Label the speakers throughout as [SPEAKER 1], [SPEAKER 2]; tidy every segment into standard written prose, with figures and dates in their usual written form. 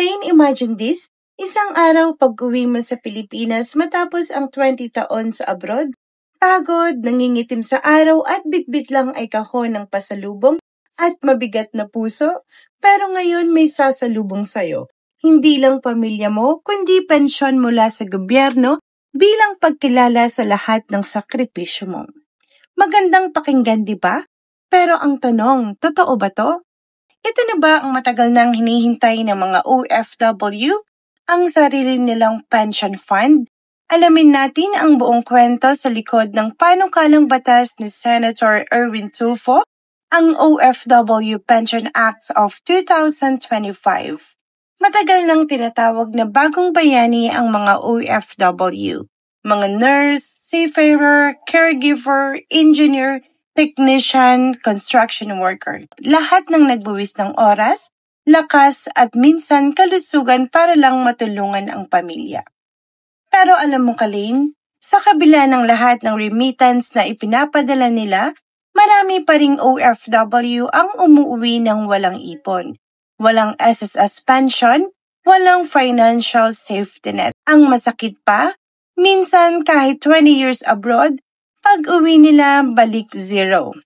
[SPEAKER 1] Elaine, imagine this. Isang araw pag-uwi mo sa Pilipinas matapos ang 20 taon sa abroad, pagod, nangingitim sa araw at bitbit lang ay kahon ng pasalubong at mabigat na puso, pero ngayon may sasalubong sa'yo. Hindi lang pamilya mo, kundi pensyon mula sa gobyerno bilang pagkilala sa lahat ng sakripisyo mo. Magandang pakinggan, di ba? Pero ang tanong, totoo ba to? Ito na ba ang matagal nang hinihintay ng mga OFW? Ang sarili nilang pension fund? Alamin natin ang buong kwento sa likod ng panukalang batas ni Senator Erwin Tulfo, ang OFW Pension Act of 2025. Matagal nang tinatawag na bagong bayani ang mga OFW. Mga nurse, seafarer, caregiver, engineer, technician, construction worker. Lahat ng nagbuwis ng oras, lakas at minsan kalusugan para lang matulungan ang pamilya. Pero alam mo, Kalin, sa kabila ng lahat ng remittance na ipinapadala nila, marami pa ring OFW ang umuwi ng walang ipon. Walang SSS pension, walang financial safety net. Ang masakit pa, minsan kahit 20 years abroad, pag-uwi nila balik zero.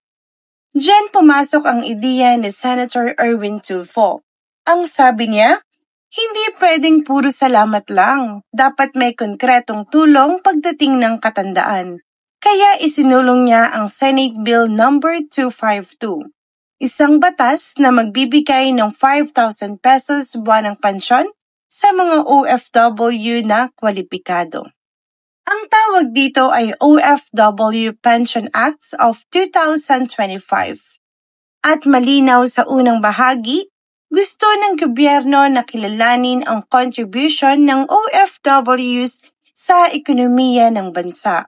[SPEAKER 1] Diyan pumasok ang ideya ni Senator Erwin Tulfo. Ang sabi niya, hindi pwedeng puro salamat lang. Dapat may konkretong tulong pagdating ng katandaan. Kaya isinulong niya ang Senate Bill No. 252. Isang batas na magbibigay ng 5,000 pesos buwanang pensyon sa mga OFW na kwalipikado. Ang tawag dito ay OFW Pension Act of 2025. At malinaw sa unang bahagi, gusto ng gobyerno na kilalanin ang contribution ng OFWs sa ekonomiya ng bansa.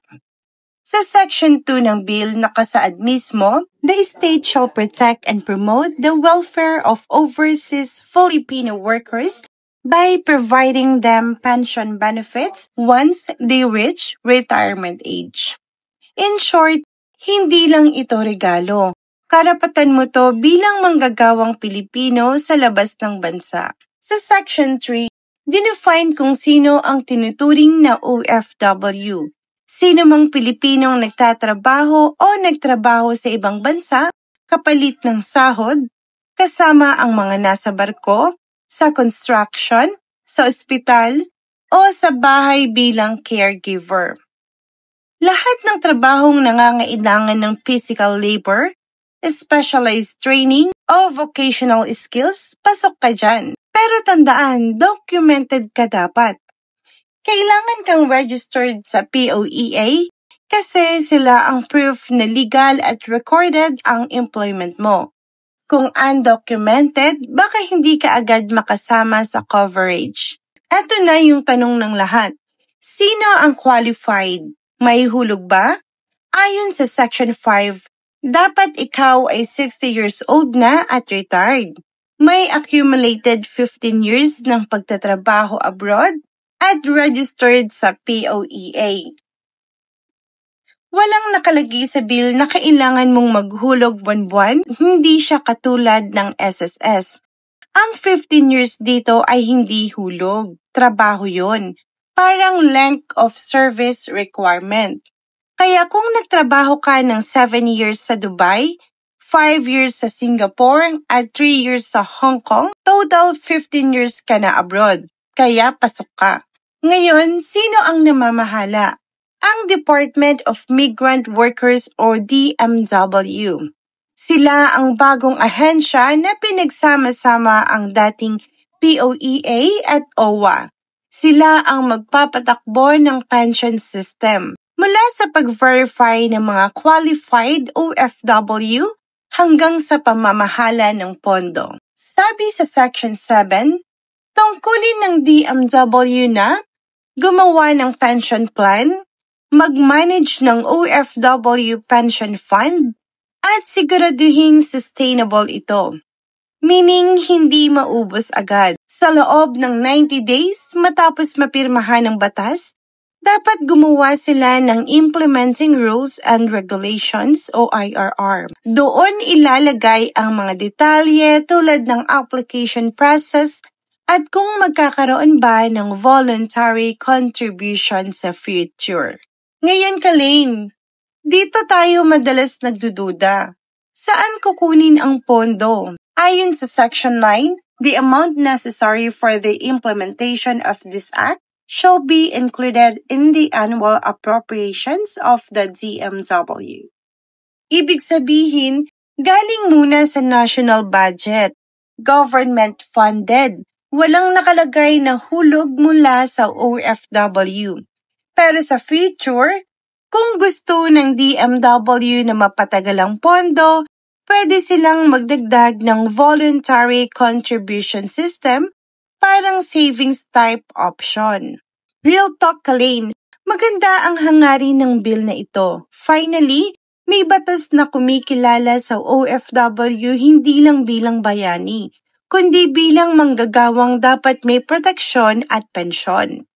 [SPEAKER 1] Sa Section 2 ng bill nakasaad mismo, the state shall protect and promote the welfare of overseas Filipino workers by providing them pension benefits once they reach retirement age. In short, hindi lang ito regalo. Karapatan mo to bilang manggagawang Pilipino sa labas ng bansa. Sa Section 3, dinefine kung sino ang tinuturing na OFW. Sino mang Pilipinong nagtatrabaho o nagtrabaho sa ibang bansa kapalit ng sahod, kasama ang mga nasa barko, sa construction, sa ospital, o sa bahay bilang caregiver. Lahat ng trabahong nangangailangan ng physical labor, specialized training, o vocational skills, pasok ka dyan. Pero tandaan, documented ka dapat. Kailangan kang registered sa POEA kasi sila ang proof na legal at recorded ang employment mo. Kung undocumented, baka hindi ka agad makasama sa coverage. Ito na yung tanong ng lahat. Sino ang qualified? May hulog ba? Ayon sa Section 5, dapat ikaw ay 60 years old na at retired. May accumulated 15 years ng pagtatrabaho abroad at registered sa POEA. Walang nakalagay sa bill na kailangan mong maghulog buwan-buwan, hindi siya katulad ng SSS. Ang 15 years dito ay hindi hulog, trabaho yon. Parang length of service requirement. Kaya kung nagtrabaho ka ng 7 years sa Dubai, 5 years sa Singapore, at 3 years sa Hong Kong, total 15 years ka na abroad. Kaya pasok ka. Ngayon, sino ang namamahala? Ang Department of Migrant Workers o DMW. Sila ang bagong ahensya na pinagsama-sama ang dating POEA at OWA. Sila ang magpapatakbo ng pension system. Mula sa pag-verify ng mga qualified OFW hanggang sa pamamahala ng pondo. Sabi sa Section 7, tungkulin ng DMW na gumawa ng pension plan, mag-manage ng OFW pension fund, at siguraduhin sustainable ito. Meaning, hindi maubos agad. Sa loob ng 90 days matapos mapirmahan ng batas, dapat gumawa sila ng Implementing Rules and Regulations o IRR. Doon ilalagay ang mga detalye tulad ng application process, at kung magkakaroon ba ng voluntary contribution sa future. Ngayon, Kalain, dito tayo madalas nagdududa. Saan kukunin ang pondo? Ayon sa Section 9, the amount necessary for the implementation of this act shall be included in the annual appropriations of the DMW. Ibig sabihin, galing muna sa national budget, government-funded, walang nakalagay na hulog mula sa OFW. Pero sa future, kung gusto ng DMW na mapatagal ang pondo, pwede silang magdagdag ng voluntary contribution system, parang savings type option. Real talk, Kalain, maganda ang hangarin ng bill na ito. Finally, may batas na kumikilala sa OFW hindi lang bilang bayani, kundi bilang manggagawang dapat may proteksyon at pensyon.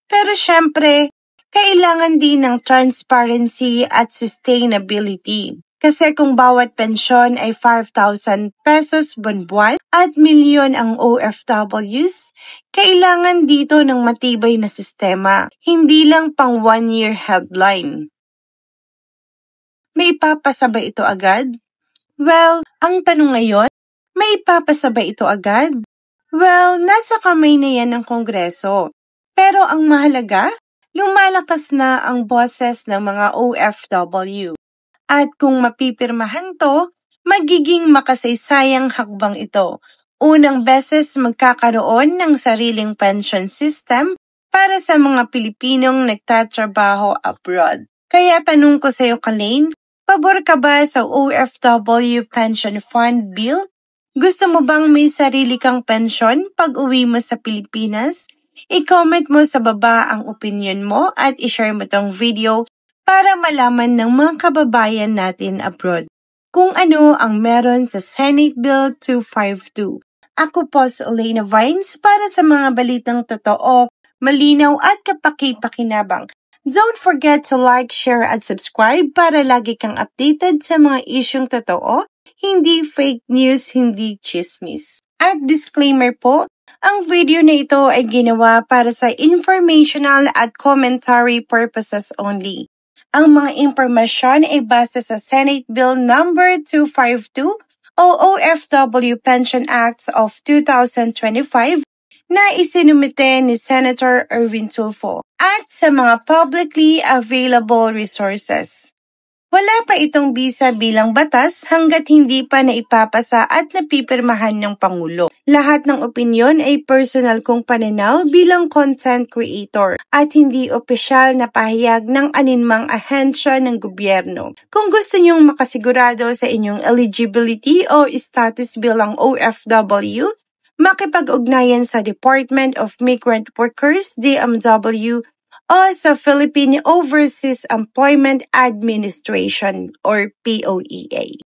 [SPEAKER 1] Pero syempre, kailangan din ng transparency at sustainability. Kasi kung bawat pensyon ay 5,000 pesos buwan-buwan at milyon ang OFWs, kailangan dito ng matibay na sistema, hindi lang pang 1-year headline. May ipapasabay ito agad? Well, ang tanong ngayon, may ipapasabay ito agad? Well, nasa kamay na yan ng Kongreso. Pero ang mahalaga, lumalakas na ang boses ng mga OFW. At kung mapipirmahan to, magiging makasaysayang hakbang ito. Unang beses magkakaroon ng sariling pension system para sa mga Pilipinong nagtatrabaho abroad. Kaya tanong ko sa iyo, Kalain, pabor ka ba sa OFW Pension Fund Bill? Gusto mo bang may sarili kang pensyon pag uwi mo sa Pilipinas? I-comment mo sa baba ang opinion mo at i-share mo tong video para malaman ng mga kababayan natin abroad kung ano ang meron sa Senate Bill 252. Ako po si Elena Vines para sa mga balitang totoo, malinaw at kapaki-pakinabang. Don't forget to like, share at subscribe para lagi kang updated sa mga isyung totoo, hindi fake news, hindi chismis. At disclaimer po, ang video na ito ay ginawa para sa informational at commentary purposes only. Ang mga impormasyon ay base sa Senate Bill No. 252 o OFW Pension Acts of 2025 na isinumite ni Senator Erwin Tulfo at sa mga publicly available resources. Wala pa itong bisa bilang batas hanggat hindi pa naipapasa at napipirmahan ng Pangulo. Lahat ng opinyon ay personal kong pananaw bilang content creator at hindi opisyal na pahayag ng aninmang ahensya ng gobyerno. Kung gusto niyong makasigurado sa inyong eligibility o status bilang OFW, makipag-ugnayan sa Department of Migrant Workers, DMW, o sa Philippine Overseas Employment Administration or POEA.